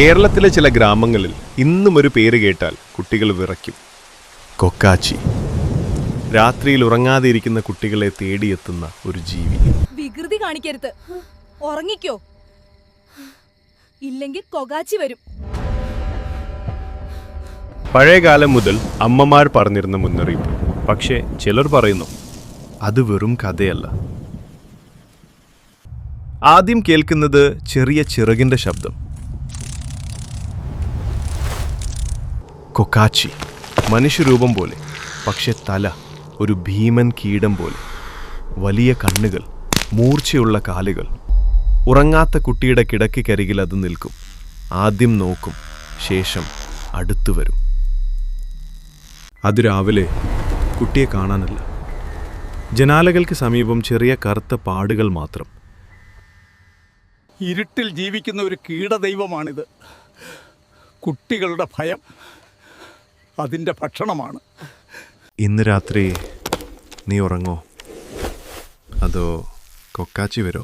കേരളത്തിലെ ചില ഗ്രാമങ്ങളിൽ ഇന്നും ഒരു പേര് കേട്ടാൽ കുട്ടികൾ വിറയ്ക്കും. കൊക്കാച്ചി. രാത്രിയിൽ ഉറങ്ങാതെ ഇരിക്കുന്ന കുട്ടികളെ തേടിയെത്തുന്ന ഒരു ജീവി. വികൃതി കാണിക്കരുത്, ഉറങ്ങിക്കോ, ഇല്ലെങ്കിൽ കൊക്കാച്ചി വരും. പഴയകാലം മുതൽ അമ്മമാർ പറഞ്ഞിരുന്ന മുന്നറിയിപ്പ്. പക്ഷേ ചിലർ പറയുന്നു അത് വെറും കഥയല്ല. ആദ്യം കേൾക്കുന്നത് ചെറിയ ചിറകിന്റെ ശബ്ദം. കൊക്കാച്ചി മനുഷ്യരൂപം പോലെ, പക്ഷെ തല ഒരു ഭീമൻ കീടം പോലെ. വലിയ കണ്ണുകൾ, മൂർച്ചയുള്ള കാലുകൾ. ഉറങ്ങാത്ത കുട്ടിയുടെ കിടക്കയ്ക്കരികിൽ അത് നിൽക്കും. ആദ്യം നോക്കും, ശേഷം അടുത്തു വരും. അതിരാവിലെ കുട്ടിയെ കാണാനല്ല, ജനാലകൾക്ക് സമീപം ചെറിയ കറുത്ത പാടുകൾ മാത്രം. ഇരുട്ടിൽ ജീവിക്കുന്ന ഒരു കീടദൈവമാണിത്. കുട്ടികളുടെ ഭയം അതിൻ്റെ ഭക്ഷണമാണ്. ഇന്ന് രാത്രി നീ ഉറങ്ങോ, അതോ കൊക്കാച്ചി വരോ?